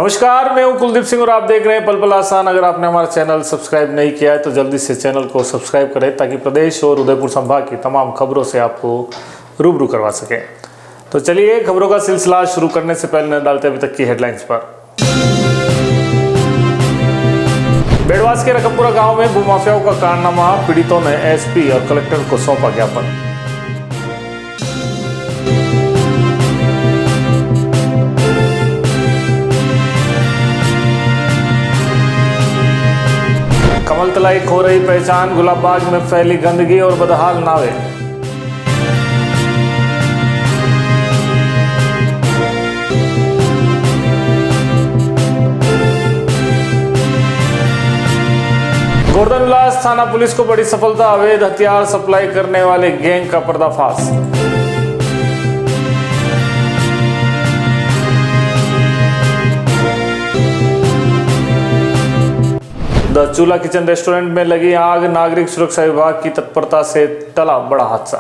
नमस्कार, मैं हूं कुलदीप सिंह और आप देख रहे हैं पल पल आसान। अगर आपने हमारा चैनल सब्सक्राइब नहीं किया है तो जल्दी से चैनल को सब्सक्राइब करें ताकि प्रदेश और उदयपुर संभाग की तमाम खबरों से आपको रूबरू करवा सकें। तो चलिए खबरों का सिलसिला शुरू करने से पहले नजर डालते अभी तक की हेडलाइंस पर। बेड़वास के रकमपुरा गांव में भूमाफियाओं का कारनामा, पीड़ितों ने एसपी और कलेक्टर को सौंपा ज्ञापन। कमल तलाई खो रही पहचान, गुलाब बाग में फैली गंदगी और बदहाल नावे। गोवर्धन विलास थाना पुलिस को बड़ी सफलता, अवैध हथियार सप्लाई करने वाले गैंग का पर्दाफाश। द चूल्हा किचन रेस्टोरेंट में लगी आग, नागरिक सुरक्षा विभाग की तत्परता से टला बड़ा हादसा।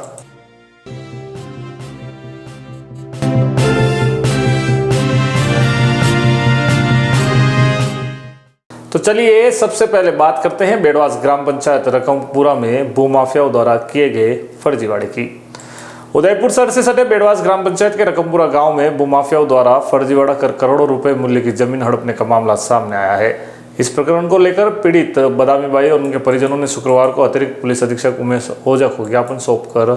तो चलिए सबसे पहले बात करते हैं बेड़वास ग्राम पंचायत रकमपुरा में भूमाफियाओं द्वारा किए गए फर्जीवाड़े की। उदयपुर शहर से सटे बेड़वास ग्राम पंचायत के रकमपुरा गांव में भूमाफियाओं द्वारा फर्जीवाड़ा कर करोड़ों रुपए मूल्य की जमीन हड़पने का मामला सामने आया है। इस प्रकरण को लेकर पीड़ित बदामी बाई और उनके परिजनों ने शुक्रवार को अतिरिक्त पुलिस अधीक्षक उमेश ओझा को ज्ञापन सौंपकर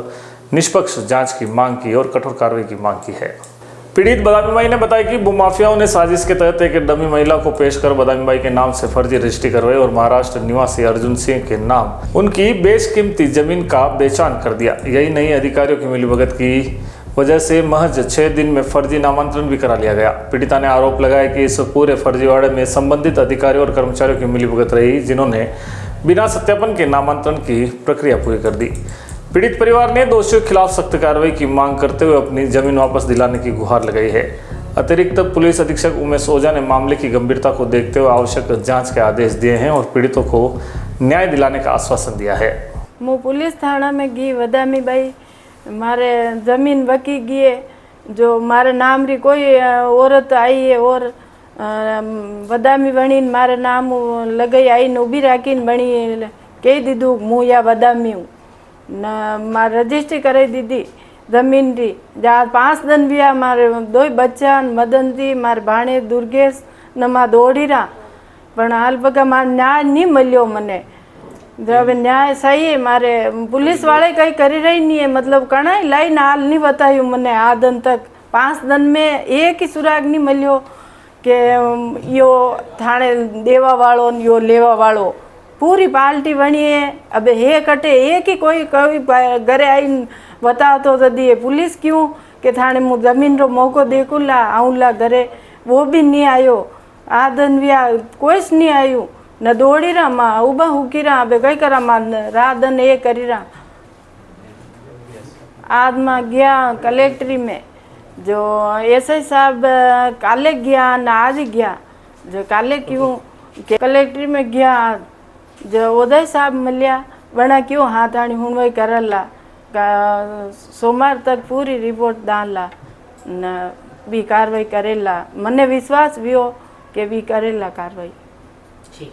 निष्पक्ष जांच की मांग की और कठोर कार्रवाई की मांग की है। पीड़ित बदामी बाई ने बताया कि भूमाफियाओं ने साजिश के तहत एक डमी महिला को पेश कर बदामी बाई के नाम से फर्जी रजिस्ट्री करवाई और महाराष्ट्र निवासी अर्जुन सिंह के नाम उनकी बेशकीमती जमीन का बेचान कर दिया। यही नहीं, अधिकारियों की मिलीभगत की वजह से महज 6 दिन में फर्जी नामांतरण भी करा लिया गया। पीड़िता ने आरोप लगाया कि इस पूरे फर्जीवाड़े में संबंधित अधिकारियों और कर्मचारियों की मिलीभगत रही, जिन्होंने बिना सत्यापन के नामांतरण की प्रक्रिया पूरी कर दी। पीड़ित परिवार ने दोषियों के खिलाफ सख्त कार्रवाई की मांग करते हुए अपनी जमीन वापस दिलाने की गुहार लगाई है। अतिरिक्त पुलिस अधीक्षक उमेश ओझा ने मामले की गंभीरता को देखते हुए आवश्यक जाँच के आदेश दिए हैं और पीड़ितों को न्याय दिलाने का आश्वासन दिया है। मैं पुलिस थाना में गई, बदामी बाई मारे जमीन बकी गई, जो मारे नाम री कोई औरत आई है और बदामी बनी मारे नाम लगाई आई न उभी राखी बनी कही दीदू मुँह या बदामी हूँ न मारे रजिस्ट्री कराई दीदी जमीन री। जहाँ 5 दिन भी आ मारे 2 बच्चा मदन थी, मारे भाणे दुर्गेश न मां दौड़ी रहा पण हाल बगा मार न्याय नहीं मिलो मने। जब न्याय सही है, मारे पुलिस वाले कहीं करी रही नहीं है, मतलब कणा लाइन हाल नहीं बताई मने। आ दिन तक 5 दिन में एक ही सुराग नहीं मिलो कि यो थाने देवा वालों यो लेवा वालों पूरी पार्टी बनी है। अब हे कटे एक ही कोई घरे आई बता तो जदी पुलिस क्यों कि थाने मु जमीन रो मौको देखूला आऊला घरे, वो भी नहीं आयो। आ दिन भी कोई नहीं आयु न दौड़ी रहा माँ उबा हुकी रहा अब कई करा माँ रात दिन ये करी रहा। आज माँ गया कलेक्ट्री में, जो एसआई साहब काले गया न आज गया, जो काले क्यों के कलेक्ट्री में गया, जो उदय साहब मिलिया बना क्यों हाथ आनी हूँ वही करला सोमवार तक पूरी रिपोर्ट डालला न भी कार्रवाई करेला। मने विश्वास भी हो कि भी करेला कार्रवाई। ठीक।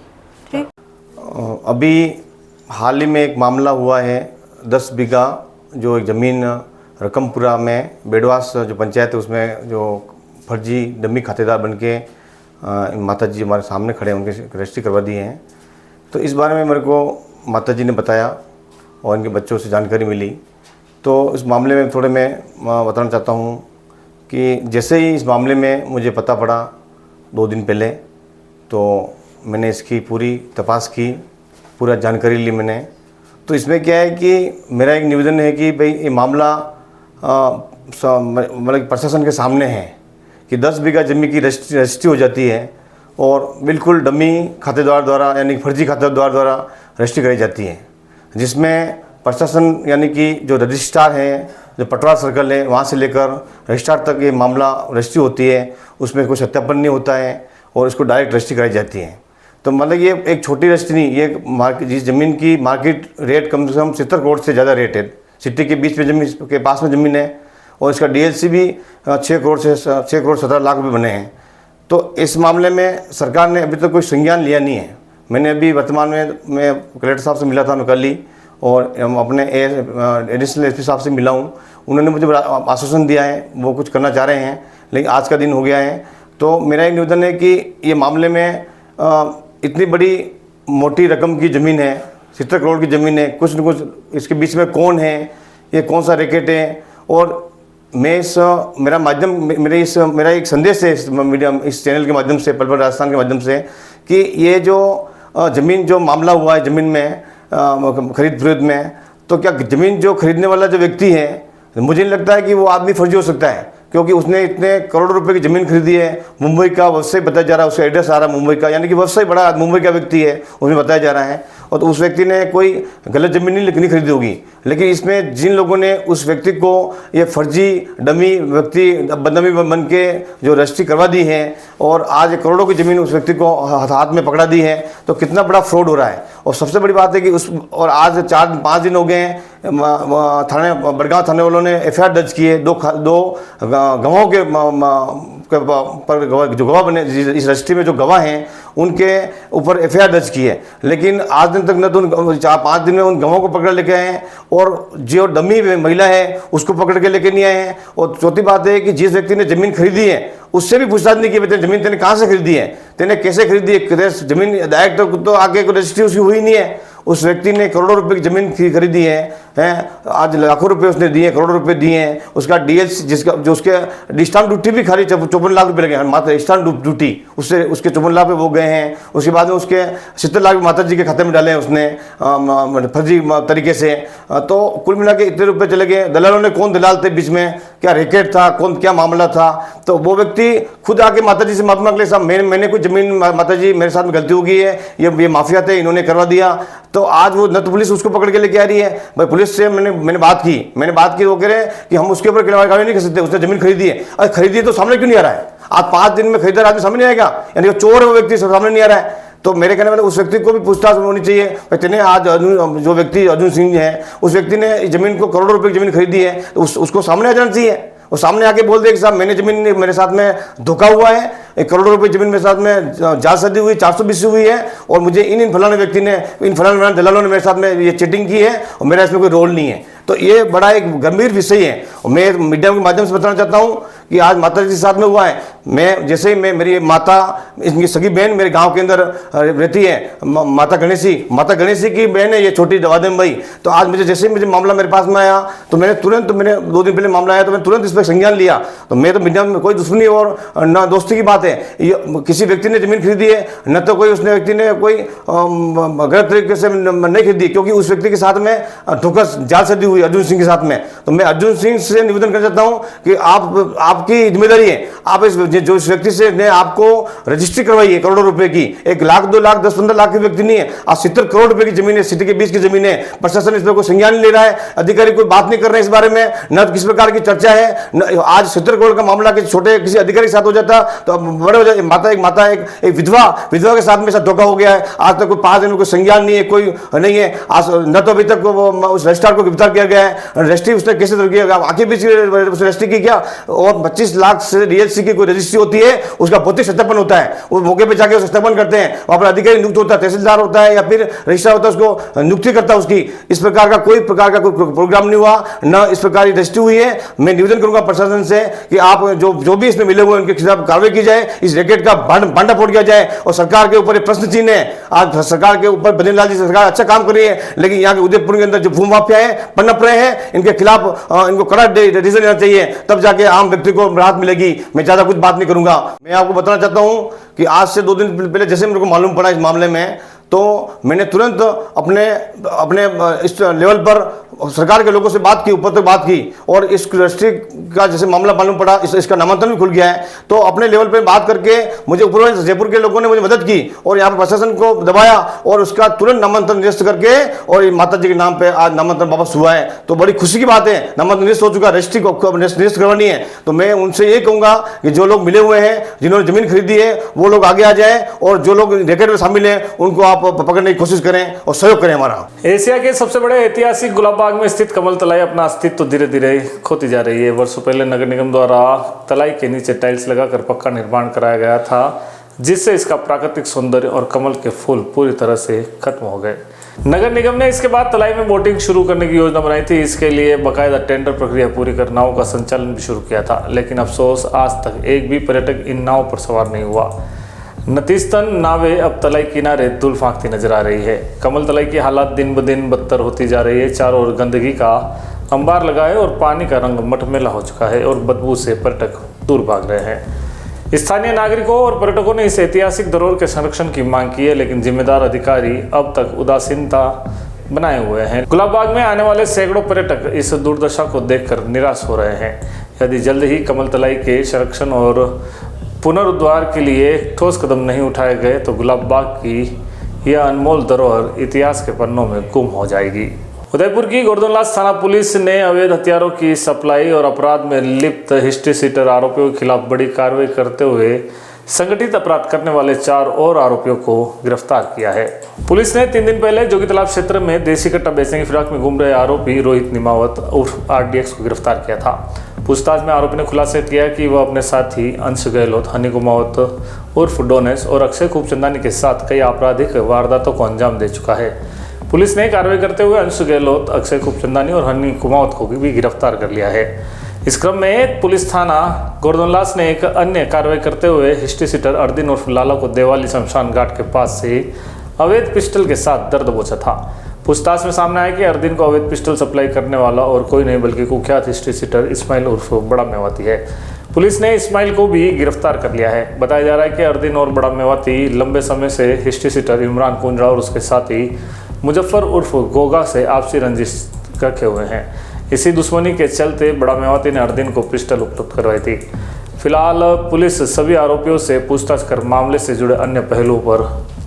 अभी हाल ही में एक मामला हुआ है 10 बीघा जो एक ज़मीन रकमपुरा में बेड़वास जो पंचायत है उसमें जो फर्जी डमी खातेदार बनके माता जी हमारे सामने खड़े हैं, उनके रजिस्ट्री करवा दिए हैं। तो इस बारे में मेरे को माता जी ने बताया और इनके बच्चों से जानकारी मिली। तो इस मामले में थोड़े मैं बताना चाहता हूँ कि जैसे ही इस मामले में मुझे पता पड़ा 2 दिन पहले, तो मैंने इसकी पूरी तपास की, पूरा जानकारी ली मैंने। तो इसमें क्या है कि मेरा एक निवेदन है कि भाई ये मामला मतलब प्रशासन के सामने है कि 10 बीघा जमीन की रजिस्ट्री हो जाती है और बिल्कुल डमी खातेदार द्वारा यानी फर्जी खातेदार द्वारा रजिस्ट्री कराई जाती है, जिसमें प्रशासन यानी कि जो रजिस्ट्रार हैं, जो पटवार सर्कल है, वहाँ से लेकर रजिस्ट्रार तक ये मामला रजिस्ट्री होती है, उसमें कोई सत्यापन नहीं होता है और इसको डायरेक्ट रजिस्ट्री कराई जाती है। तो मतलब ये एक छोटी रजिस्ट्री नहीं, ये मार्केट जिस ज़मीन की मार्केट रेट कम से कम 70 करोड़ से ज़्यादा रेट है। सिटी के बीच में ज़मीन के पास में ज़मीन है और इसका डीएलसी भी 6 करोड़ 17 लाख रुपये बने हैं। तो इस मामले में सरकार ने अभी तक कोई संज्ञान लिया नहीं है। मैंने अभी वर्तमान में मैं कलेक्टर साहब से मिला था, मैं कल ही, और अपने एडिशनल एसपी साहब से मिला हूँ। उन्होंने मुझे बड़ा आश्वासन दिया है, वो कुछ करना चाह रहे हैं, लेकिन आज का दिन हो गया है। तो मेरा एक निवेदन है कि ये मामले में इतनी बड़ी मोटी रकम की ज़मीन है, 70 करोड़ की ज़मीन है, कुछ न कुछ इसके बीच में कौन है, ये कौन सा रैकेट है। और मैं इस मेरा एक संदेश है इस मीडिया, इस चैनल के माध्यम से, पल पल राजस्थान के माध्यम से, कि ये जो ज़मीन जो मामला हुआ है ज़मीन में खरीद फरोख्त में, तो क्या ज़मीन जो खरीदने वाला जो व्यक्ति है, मुझे नहीं लगता है कि वो आदमी फर्जी हो सकता है, क्योंकि उसने इतने करोड़ों रुपए की ज़मीन खरीदी है। मुंबई का व्यवसाय बताया जा रहा है, उसका एड्रेस आ रहा है मुंबई का, यानी कि व्यवसाय बड़ा मुंबई का व्यक्ति है, उसमें बताया जा रहा है। और तो उस व्यक्ति ने कोई गलत ज़मीन नहीं खरीदी होगी, लेकिन इसमें जिन लोगों ने उस व्यक्ति को ये फर्जी डमी व्यक्ति बदनामी बन के जो रजिस्ट्री करवा दी है और आज करोड़ों की ज़मीन उस व्यक्ति को हाथ में पकड़ा दी है, तो कितना बड़ा फ्रॉड हो रहा है। और सबसे बड़ी बात है कि और आज 4-5 दिन हो गए हैं, थाने बड़गांव थाने वालों ने FIR दर्ज किए, दो गवाहों के पर जो गवाह बने इस रजिस्ट्री में, जो गवाह हैं उनके ऊपर FIR दर्ज की है, लेकिन आज दिन तक न तो 4-5 दिन में उन गवाहों को पकड़ लेके आए हैं, और जो डमी महिला है उसको पकड़ के लेके नहीं आए हैं। और चौथी बात है कि जिस व्यक्ति ने ज़मीन खरीदी है उससे भी पूछताछ नहीं की, तेने ज़मीन तेने कहाँ से खरीदी है, तेने कैसे खरीदी है, ज़मीन डायरेक्ट तो आगे कोई रजिस्ट्री उसकी हुई नहीं है। उस व्यक्ति ने करोड़ों रुपए की ज़मीन खरीदी है, आज लाखों रुपए उसने दिए, करोड़ों रुपए दिए हैं। उसका DLC जिसका जो उसके स्टाम्प ड्यूटी भी खाली 54 लाख रुपए लगे हैं, मात्र स्टाम्प ड्यूटी, उससे उसके 54 लाख पे वो गए हैं। उसके बाद में उसके 70 लाख माता जी के खाते में डाले हैं उसने फर्जी तरीके से। तो कुल मिला के इतने रुपये चले गए। दलालों ने कौन दलाल थे बीच में, क्या रैकेट था, कौन क्या मामला था, तो वो व्यक्ति खुद आके माता जी से माफी मांग ले, साहब मैंने कुछ ज़मीन, माता जी मेरे साथ में गलती हो गई है, ये माफिया थे, इन्होंने करवा दिया। तो आज वो न तो पुलिस उसको पकड़ के लेके आ रही है, भाई पुलिस से मैंने बात की, वो कह रहे हैं कि हम उसके ऊपर कार्रवाई नहीं कर सकते, उसने ज़मीन खरीदी है। अरे खरीदी है तो सामने क्यों नहीं आ रहा है? आज 5 दिन में खरीदार आदमी सामने नहीं आएगा, यानी वो चोर है वो व्यक्ति, सामने नहीं आ रहा है। तो मेरे कहने वाले उस व्यक्ति को भी पूछताछ होनी चाहिए। कहते आज जो व्यक्ति अर्जुन सिंह है, उस व्यक्ति ने ज़मीन को करोड़ों रुपए की ज़मीन खरीदी है, तो उसको सामने आ जाना चाहिए। वो सामने आके बोल दे कि साहब मैंने ज़मीन, मेरे साथ में धोखा हुआ है, 1 करोड़ रुपए ज़मीन मेरे साथ में जालसाजी हुई, 420 हुई है, और मुझे इन फलाने व्यक्ति ने, इन फलाने दलालों ने मेरे साथ में ये चीटिंग की है और मेरा इसमें कोई रोल नहीं है। तो ये बड़ा एक गंभीर विषय है, और मैं मीडिया के माध्यम से बताना चाहता हूँ कि आज माता जी के साथ में हुआ है। मैं जैसे ही मेरी माता, इनकी सगी बहन मेरे गांव के अंदर रहती है, माता गणेशी की बहन है ये, छोटी दवादम भाई। तो आज मुझे मामला मेरे पास में आया, तो मैंने 2 दिन पहले मामला आया, तो मैंने तुरंत इस पर संज्ञान लिया। तो मैं तो मीडिया में कोई दुश्मनी और ना दोस्ती की बात है, किसी व्यक्ति ने ज़मीन खरीदी है, न तो कोई उसने व्यक्ति ने कोई गलत तरीके से नहीं खरीदी, क्योंकि उस व्यक्ति के साथ में धोखा जालसाजी हुई अर्जुन सिंह के साथ में। तो मैं अर्जुन सिंह से निवेदन करना चाहता हूँ कि आपकी जिम्मेदारी है, आप जो इस व्यक्ति से ने आपको रजिस्ट्री करवाई है करोड़ों रुपए की, 1 लाख 2 लाख 10-15 लाख के व्यक्ति नहीं है, आज 70 करोड़ रुपए की जमीन है, सिटी के बीच की जमीन है। प्रशासन इस पर कोई संज्ञान नहीं ले रहा है, अधिकारी कोई बात नहीं कर रहे हैं इस बारे में, न किस प्रकार की चर्चा है। आज 70 करोड़ का मामला छोटे किसी अधिकारी के साथ हो जाता तो बड़े हो जाए, एक विधवा के साथ में धोखा हो गया है। आज तक कोई 5 दिन में कोई संज्ञान नहीं है, कोई नहीं है। आज न तो अभी तक उस रजिस्ट्रार को गिरफ्तार किया गया है, रजिस्ट्री उसने कैसे किया, आगे बीच रजिस्ट्री की क्या, और 25 लाख से DLC की कोई रजिस्ट्री होती है, उसका भौतिक सत्यापन होता है, वो मौके पे जाके सत्यापन करते हैं, वहां पर अधिकारी नियुक्त होता है, तहसीलदार होता है या फिर रजिस्ट्रार होता है, उसको नियुक्ति करता है उसकी। इस प्रकार का कोई प्रोग्राम नहीं हुआ, न इस प्रकार की रजिस्ट्री हुई है। मैं निवेदन करूंगा प्रशासन से कि आप जो भी इसमें मिले हुए उनके खिलाफ कार्रवाई की जाए, इस रैकेट का भांडा फोड़ किया जाए। और सरकार के ऊपर प्रश्न चिन्ह है, आज सरकार के ऊपर बद्रीलाल जी सरकार अच्छा काम कर रही है, लेकिन यहाँ के उदयपुर के अंदर जो भूमि माफिया है पनप रहे हैं, इनके खिलाफ इनको कड़ा डिसीजन लेना चाहिए, तब जाके आम व्यक्ति को राहत मिलेगी। मैं ज्यादा कुछ बात नहीं करूंगा। मैं आपको बताना चाहता हूं कि आज से 2 दिन पहले जैसे मेरे को मालूम पड़ा इस मामले में, तो मैंने तुरंत अपने इस लेवल पर सरकार के लोगों से बात की, ऊपर तक बात की, और इस रजिस्ट्री का जैसे मामला मालूम पड़ा, इसका नामांकन भी खुल गया है, तो अपने लेवल पे बात करके मुझे ऊपर जयपुर के लोगों ने मुझे मदद की और यहाँ पर प्रशासन को दबाया और उसका तुरंत नामांकन निरस्त करके, और माता जी के नाम पे आज नामांकन वापस हुआ है। तो बड़ी खुशी की बात है, नामांकन निरस्त हो चुका, रजिस्ट्री को निरस्त करवानी है। तो मैं उनसे ये कहूँगा कि जो लोग मिले हुए हैं, जिन्होंने जमीन खरीदी है, वो लोग आगे आ जाए, और जो लोग रैकेट में शामिल हैं उनको आप पकड़ने की कोशिश करें और सहयोग करें हमारा। एशिया के सबसे बड़े ऐतिहासिक गुलाबबाग गुलाबबाग में स्थित कमल तलाई अपना अस्तित्व तो धीरे धीरे खोती जा रही है। वर्षों पहले नगर निगम द्वारा तलाई के नीचे टाइल्स लगाकर पक्का निर्माण कराया गया था, जिससे इसका प्राकृतिक सौंदर्य और कमल के फूल पूरी तरह से खत्म हो गए। नगर निगम ने इसके बाद तलाई में बोटिंग शुरू करने की योजना बनाई थी। इसके लिए बाकायदा टेंडर प्रक्रिया पूरी कर नावों का संचालन भी शुरू किया था, लेकिन अफसोस आज तक एक भी पर्यटक इन नावों पर सवार नहीं हुआ। नतीजतन नावें अब तलाई किनारे धूल फांकती नजर आ रही है। कमल तलाई की हालत दिन ब दिन बदतर होती जा रही है। चारों ओर गंदगी का अंबार लगा है और पानी का रंग मटमैला हो चुका है और बदबू से पर्यटक दूर भाग रहे हैं। स्थानीय नागरिकों और पर्यटकों ने इस ऐतिहासिक धरोहर के संरक्षण की मांग की है, लेकिन जिम्मेदार अधिकारी अब तक उदासीनता बनाए हुए हैं। गुलाबबाग में आने वाले सैकड़ों पर्यटक इस दुर्दशा को देखकर निराश हो रहे हैं। यदि जल्द ही कमल तलाई के संरक्षण और पुनरुद्धार के लिए ठोस कदम नहीं उठाए गए तो गुलाबबाग की यह अनमोल धरोहर इतिहास के पन्नों में गुम हो जाएगी। उदयपुर की गोवर्धनलाल थाना पुलिस ने अवैध हथियारों की सप्लाई और अपराध में लिप्त हिस्ट्री सीटर आरोपियों के खिलाफ बड़ी कार्रवाई करते हुए संगठित अपराध करने वाले 4 और आरोपियों को गिरफ्तार किया है। पुलिस ने 3 दिन पहले जोगी तालाब क्षेत्र में देसी कट्टा बेचने की फिराक में घूम रहे आरोपी रोहित निमावत उर्फ RDX को गिरफ्तार किया था। पूछताछ में आरोपी ने खुलासा किया कि वह अपने साथी अंश गहलोत, हनी कुमावत उर्फ डोनेस और अक्षय खूबचंदानी के साथ कई आपराधिक वारदातों को अंजाम दे चुका है। पुलिस ने कार्रवाई करते हुए अंश गहलोत, अक्षय खूबचंदानी और हनी कुमावत को भी गिरफ्तार कर लिया है। इस क्रम में पुलिस थाना गोवर्धनलाल ने एक अन्य कार्रवाई करते हुए हिस्ट्री सीटर अर्दिन उर्फ लाला को देवाली शमशान घाट के पास से अवैध पिस्टल के साथ दर्द बोचा था। पूछताछ में सामने आया कि अर्दिन को अवैध पिस्टल सप्लाई करने वाला और कोई नहीं बल्कि कुख्यात हिस्ट्री सीटर इस्माइल उर्फ बड़ा मेवाती है। पुलिस ने इस्माइल को भी गिरफ्तार कर लिया है। बताया जा रहा है कि अर्दिन और बड़ा मेवाती लंबे समय से हिस्ट्री सीटर इमरान कुंजड़ा और उसके साथी मुजफ्फर उर्फ गोगा से आपसी रंजिश रखे हुए हैं। इसी दुश्मनी के चलते बड़ा मेवाती ने अर्दिन को पिस्टल उपलब्ध करवाई थी। फिलहाल पुलिस सभी आरोपियों से पूछताछ कर मामले से जुड़े अन्य पहलुओं पर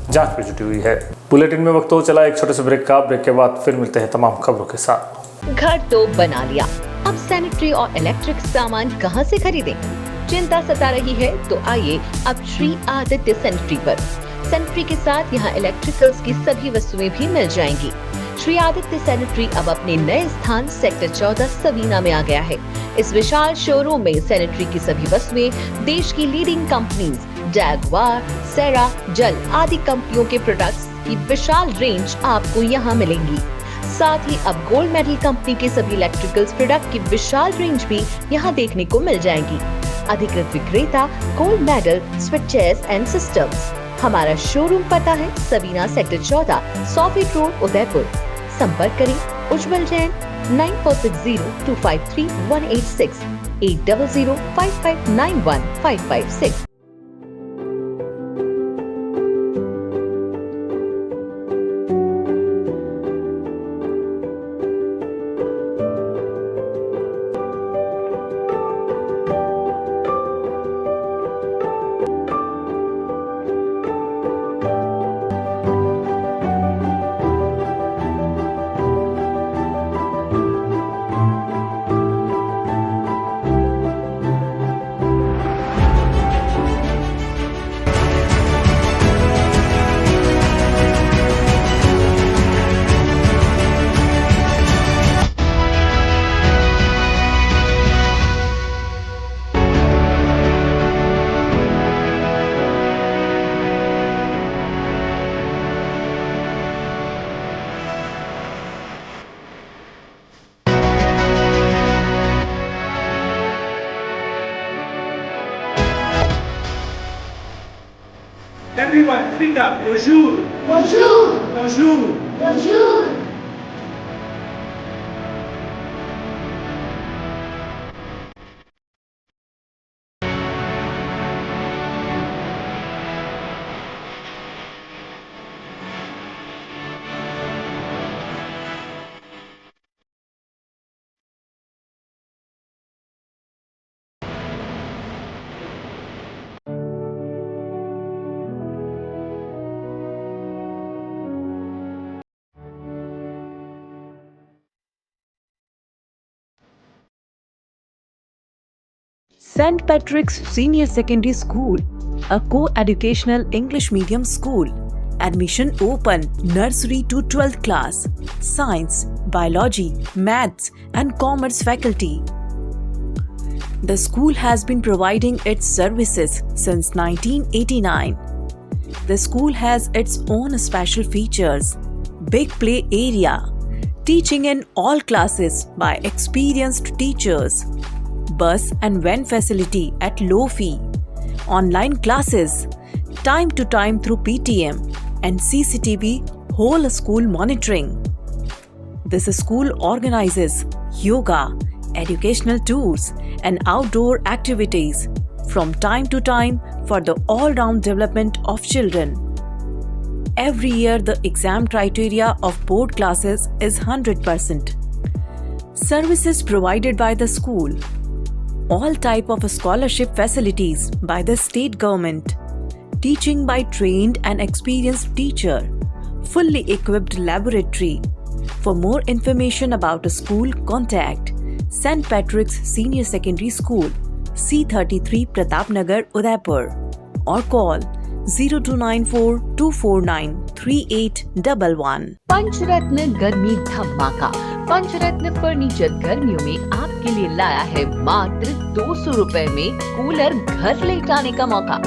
जांच में जुटी हुई है। बुलेटिन में वक्त हो चला एक छोटे से ब्रेक का। ब्रेक के बाद फिर मिलते हैं तमाम खबरों के साथ। घर तो बना लिया, अब सैनिटरी और इलेक्ट्रिक सामान कहां से खरीदें? चिंता सता रही है तो आइए अब श्री आदित्य सैनिटरी पर। सैनिटरी के साथ यहाँ इलेक्ट्रिकल्स की सभी वस्तुएं भी मिल जाएंगी। श्री आदित्य सैनिटरी अब अपने नए स्थान सेक्टर 14 सवीना में आ गया है। इस विशाल शोरूम में सैनिटरी की सभी वस्तुएं देश की लीडिंग कंपनीज जैगवार, सेरा, जल आदि कंपनियों के प्रोडक्ट्स की विशाल रेंज आपको यहाँ मिलेंगी। साथ ही अब गोल्ड मेडल कंपनी के सभी इलेक्ट्रिकल्स प्रोडक्ट की विशाल रेंज भी यहाँ देखने को मिल जाएंगी। अधिकृत विक्रेता gold medal switches and systems. हमारा शोरूम पता है Savina sector 14 100 feet road Udaipur. संपर्क करें उज्जवल Jain 9460253186 8005591556। Everyone, stand up. Bonjour. Bonjour. Bonjour. Bonjour. St. Patrick's Senior Secondary School, a co-educational English medium school Admission open nursery to 12th class. Science, biology, maths and commerce faculty. The school has been providing its services since 1989. The school has its own special features. Big play area. Teaching in all classes by experienced teachers. Bus and van facility at low fee. Online classes. Time to time through PTM and CCTV whole school monitoring. This school organizes yoga, educational tours and outdoor activities from time to time for the all-round development of children. Every year the exam criteria of board classes is 100%. Services provided by the school. All type of scholarship facilities by the state government. Teaching by trained and experienced teacher. Fully equipped laboratory. For more information about the school, contact St. Patrick's Senior Secondary School, C33 Pratapnagar, Udaipur, or call 0294 249 3811. पंचरत्न गर्मी धमाका। पंचरत्न furniture गर्मियों में आपके लिए लाया है मात्र 200 रुपए में कूलर घर ले जाने का मौका।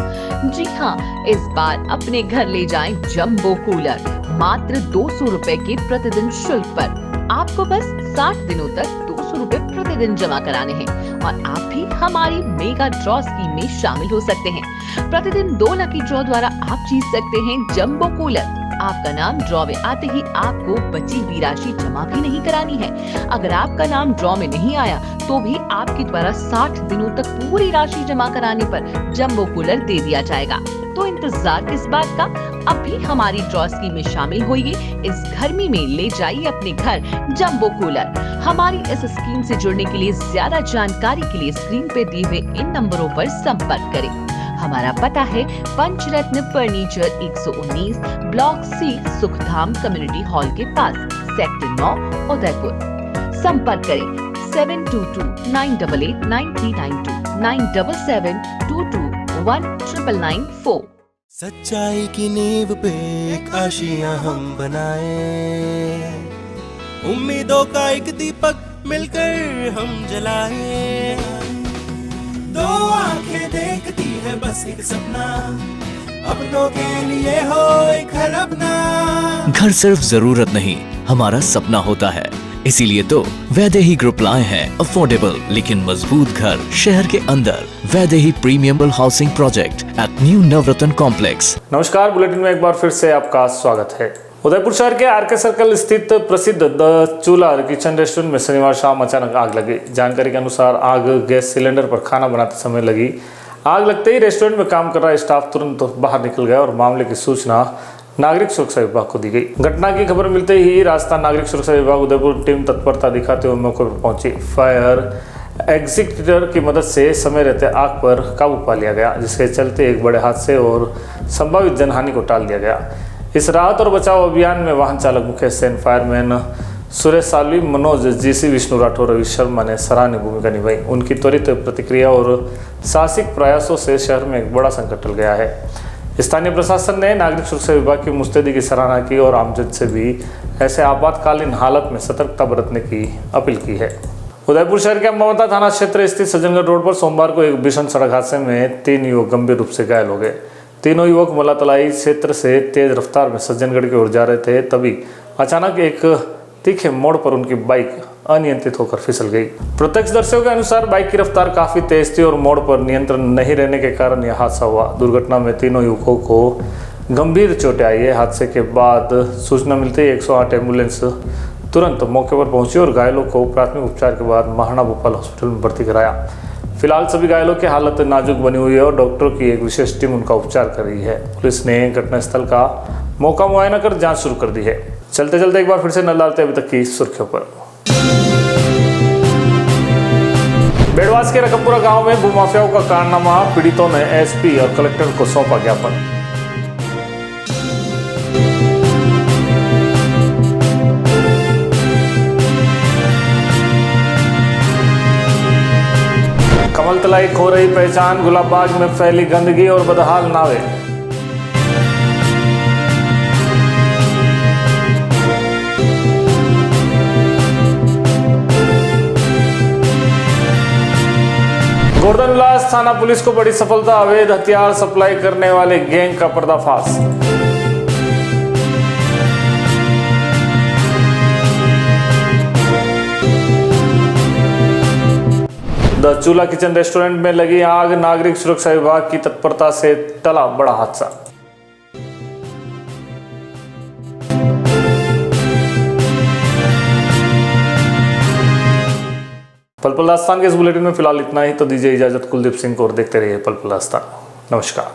जी हाँ, इस बार अपने घर ले जाएं जंबो कूलर मात्र 200 रुपए के प्रतिदिन शुल्क पर। आपको बस 60 दिनों तक 200 रुपए प्रतिदिन जमा कराने हैं और आप भी हमारी मेगा ड्रॉ स्कीम में शामिल हो सकते हैं। प्रतिदिन 2 लकी ड्रॉ द्वारा आप जीत सकते हैं जंबो कूलर। आपका नाम ड्रॉ में आते ही आपको बची हुई राशि जमा भी नहीं करानी है। अगर आपका नाम ड्रॉ में नहीं आया तो भी आपके द्वारा 60 दिनों तक पूरी राशि जमा कराने पर जंबो कूलर दे दिया जाएगा। तो इंतजार किस बात का, अभी हमारी ड्रॉ स्कीम में शामिल होइए। इस गर्मी में ले जाइए अपने घर जंबो कूलर। हमारी इस स्कीम से जुड़ने के लिए ज्यादा जानकारी के लिए स्क्रीन पे दिए हुए इन नंबरों पर संपर्क करें। हमारा पता है Pancharatna furniture 119 block C Sukhdham community hall के पास, सेक्टर 9 उदयपुर। संपर्क करें 7229889392 9772219994। सच्चाई की नींव पे एक आशियां हम बनाए, उम्मीदों का एक दीपक मिलकर हम जलाए। दो आंखें देखती है बस एक सपना, अपनों के लिए हो एक घर अपना। घर सिर्फ जरूरत नहीं, हमारा सपना होता है। इसीलिए तो वैदेही ग्रुप लाए हैं अफोर्डेबल लेकिन मजबूत घर शहर के अंदर। Vaidehi premium housing project at new Navratna complex. नमस्कार, बुलेटिन में एक बार फिर से आपका स्वागत है। उदयपुर शहर के आरके सर्कल स्थित प्रसिद्ध द चूल्हा किचन रेस्टोरेंट में शनिवार शाम अचानक आग लगी। जानकारी के अनुसार आग गैस सिलेंडर पर खाना बनाते समय लगी। आग लगते ही रेस्टोरेंट में काम कर रहा स्टाफ तुरंत बाहर निकल गया और मामले की सूचना नागरिक सुरक्षा विभाग को दी गई। घटना की खबर मिलते ही राजस्थान नागरिक सुरक्षा विभाग उदयपुर टीम तत्परता दिखाते हुए मौके पर पहुंची। फायर एग्जिक्यूटर की मदद से समय रहते आग पर काबू पा लिया गया, जिसके चलते एक बड़े हादसे और संभावित जनहानि को टाल दिया गया। इस राहत और बचाव अभियान में वाहन चालक मुकेश सेन, फायरमैन सुरेश सालवी, मनोज जीसी, विष्णु राठौर, रवि शर्मा ने सराहनीय भूमिका निभाई। उनकी त्वरित प्रतिक्रिया और साहसिक प्रयासों से शहर में एक बड़ा संकट टल गया है। स्थानीय प्रशासन ने नागरिक सुरक्षा विभाग की मुस्तैदी की सराहना की और आमजन से भी ऐसे आपातकालीन हालत में सतर्कता बरतने की अपील की है। उदयपुर शहर के अम्बावता थाना क्षेत्र स्थित सज्जनगढ़ रोड पर सोमवार को एक भीषण सड़क हादसे में 3 युवक गंभीर रूप से घायल हो गए। तीनों युवक मलातलाई क्षेत्र से तेज रफ्तार में सज्जनगढ़ की ओर जा रहे थे, तभी अचानक एक तीखे मोड़ पर उनकी बाइक अनियंत्रित होकर फिसल गई। प्रत्यक्षदर्शियों के अनुसार बाइक की रफ्तार काफी तेज थी और मोड़ पर नियंत्रण नहीं रहने के कारण यह हादसा हुआ। दुर्घटना में तीनों युवकों को गंभीर चोटें आई है। हादसे के बाद सूचना मिलते ही 108 एम्बुलेंस तुरंत मौके पर पहुंची और घायलों को प्राथमिक उपचार के बाद महाराणा भोपाल हॉस्पिटल में भर्ती कराया। फिलहाल सभी घायलों की हालत नाजुक बनी हुई है और डॉक्टरों की एक विशेष टीम उनका उपचार कर रही है। पुलिस ने घटनास्थल का मौका मुआयना कर जांच शुरू कर दी है। चलते चलते एक बार फिर से नजर डालते अभी तक की सुर्खियों पर। बेड़वास के रकमपुरा गांव में भूमाफियाओं का कारनामा, पीड़ितों ने एसपी और कलेक्टर को सौंपा ज्ञापन। कमलतलाई खो रही पहचान, गुलाबबाग में फैली गंदगी और बदहाल नावे। गोवर्धन विलास थाना पुलिस को बड़ी सफलता, अवैध हथियार सप्लाई करने वाले गैंग का पर्दाफाश। द चूल्हा किचन रेस्टोरेंट में लगी आग, नागरिक सुरक्षा विभाग की तत्परता से टला बड़ा हादसा। पल पल राजस्थान के इस बुलेटिन में फिलहाल इतना ही। तो दीजिए इजाजत कुलदीप सिंह को और देखते रहिए पल पल राजस्थान। नमस्कार।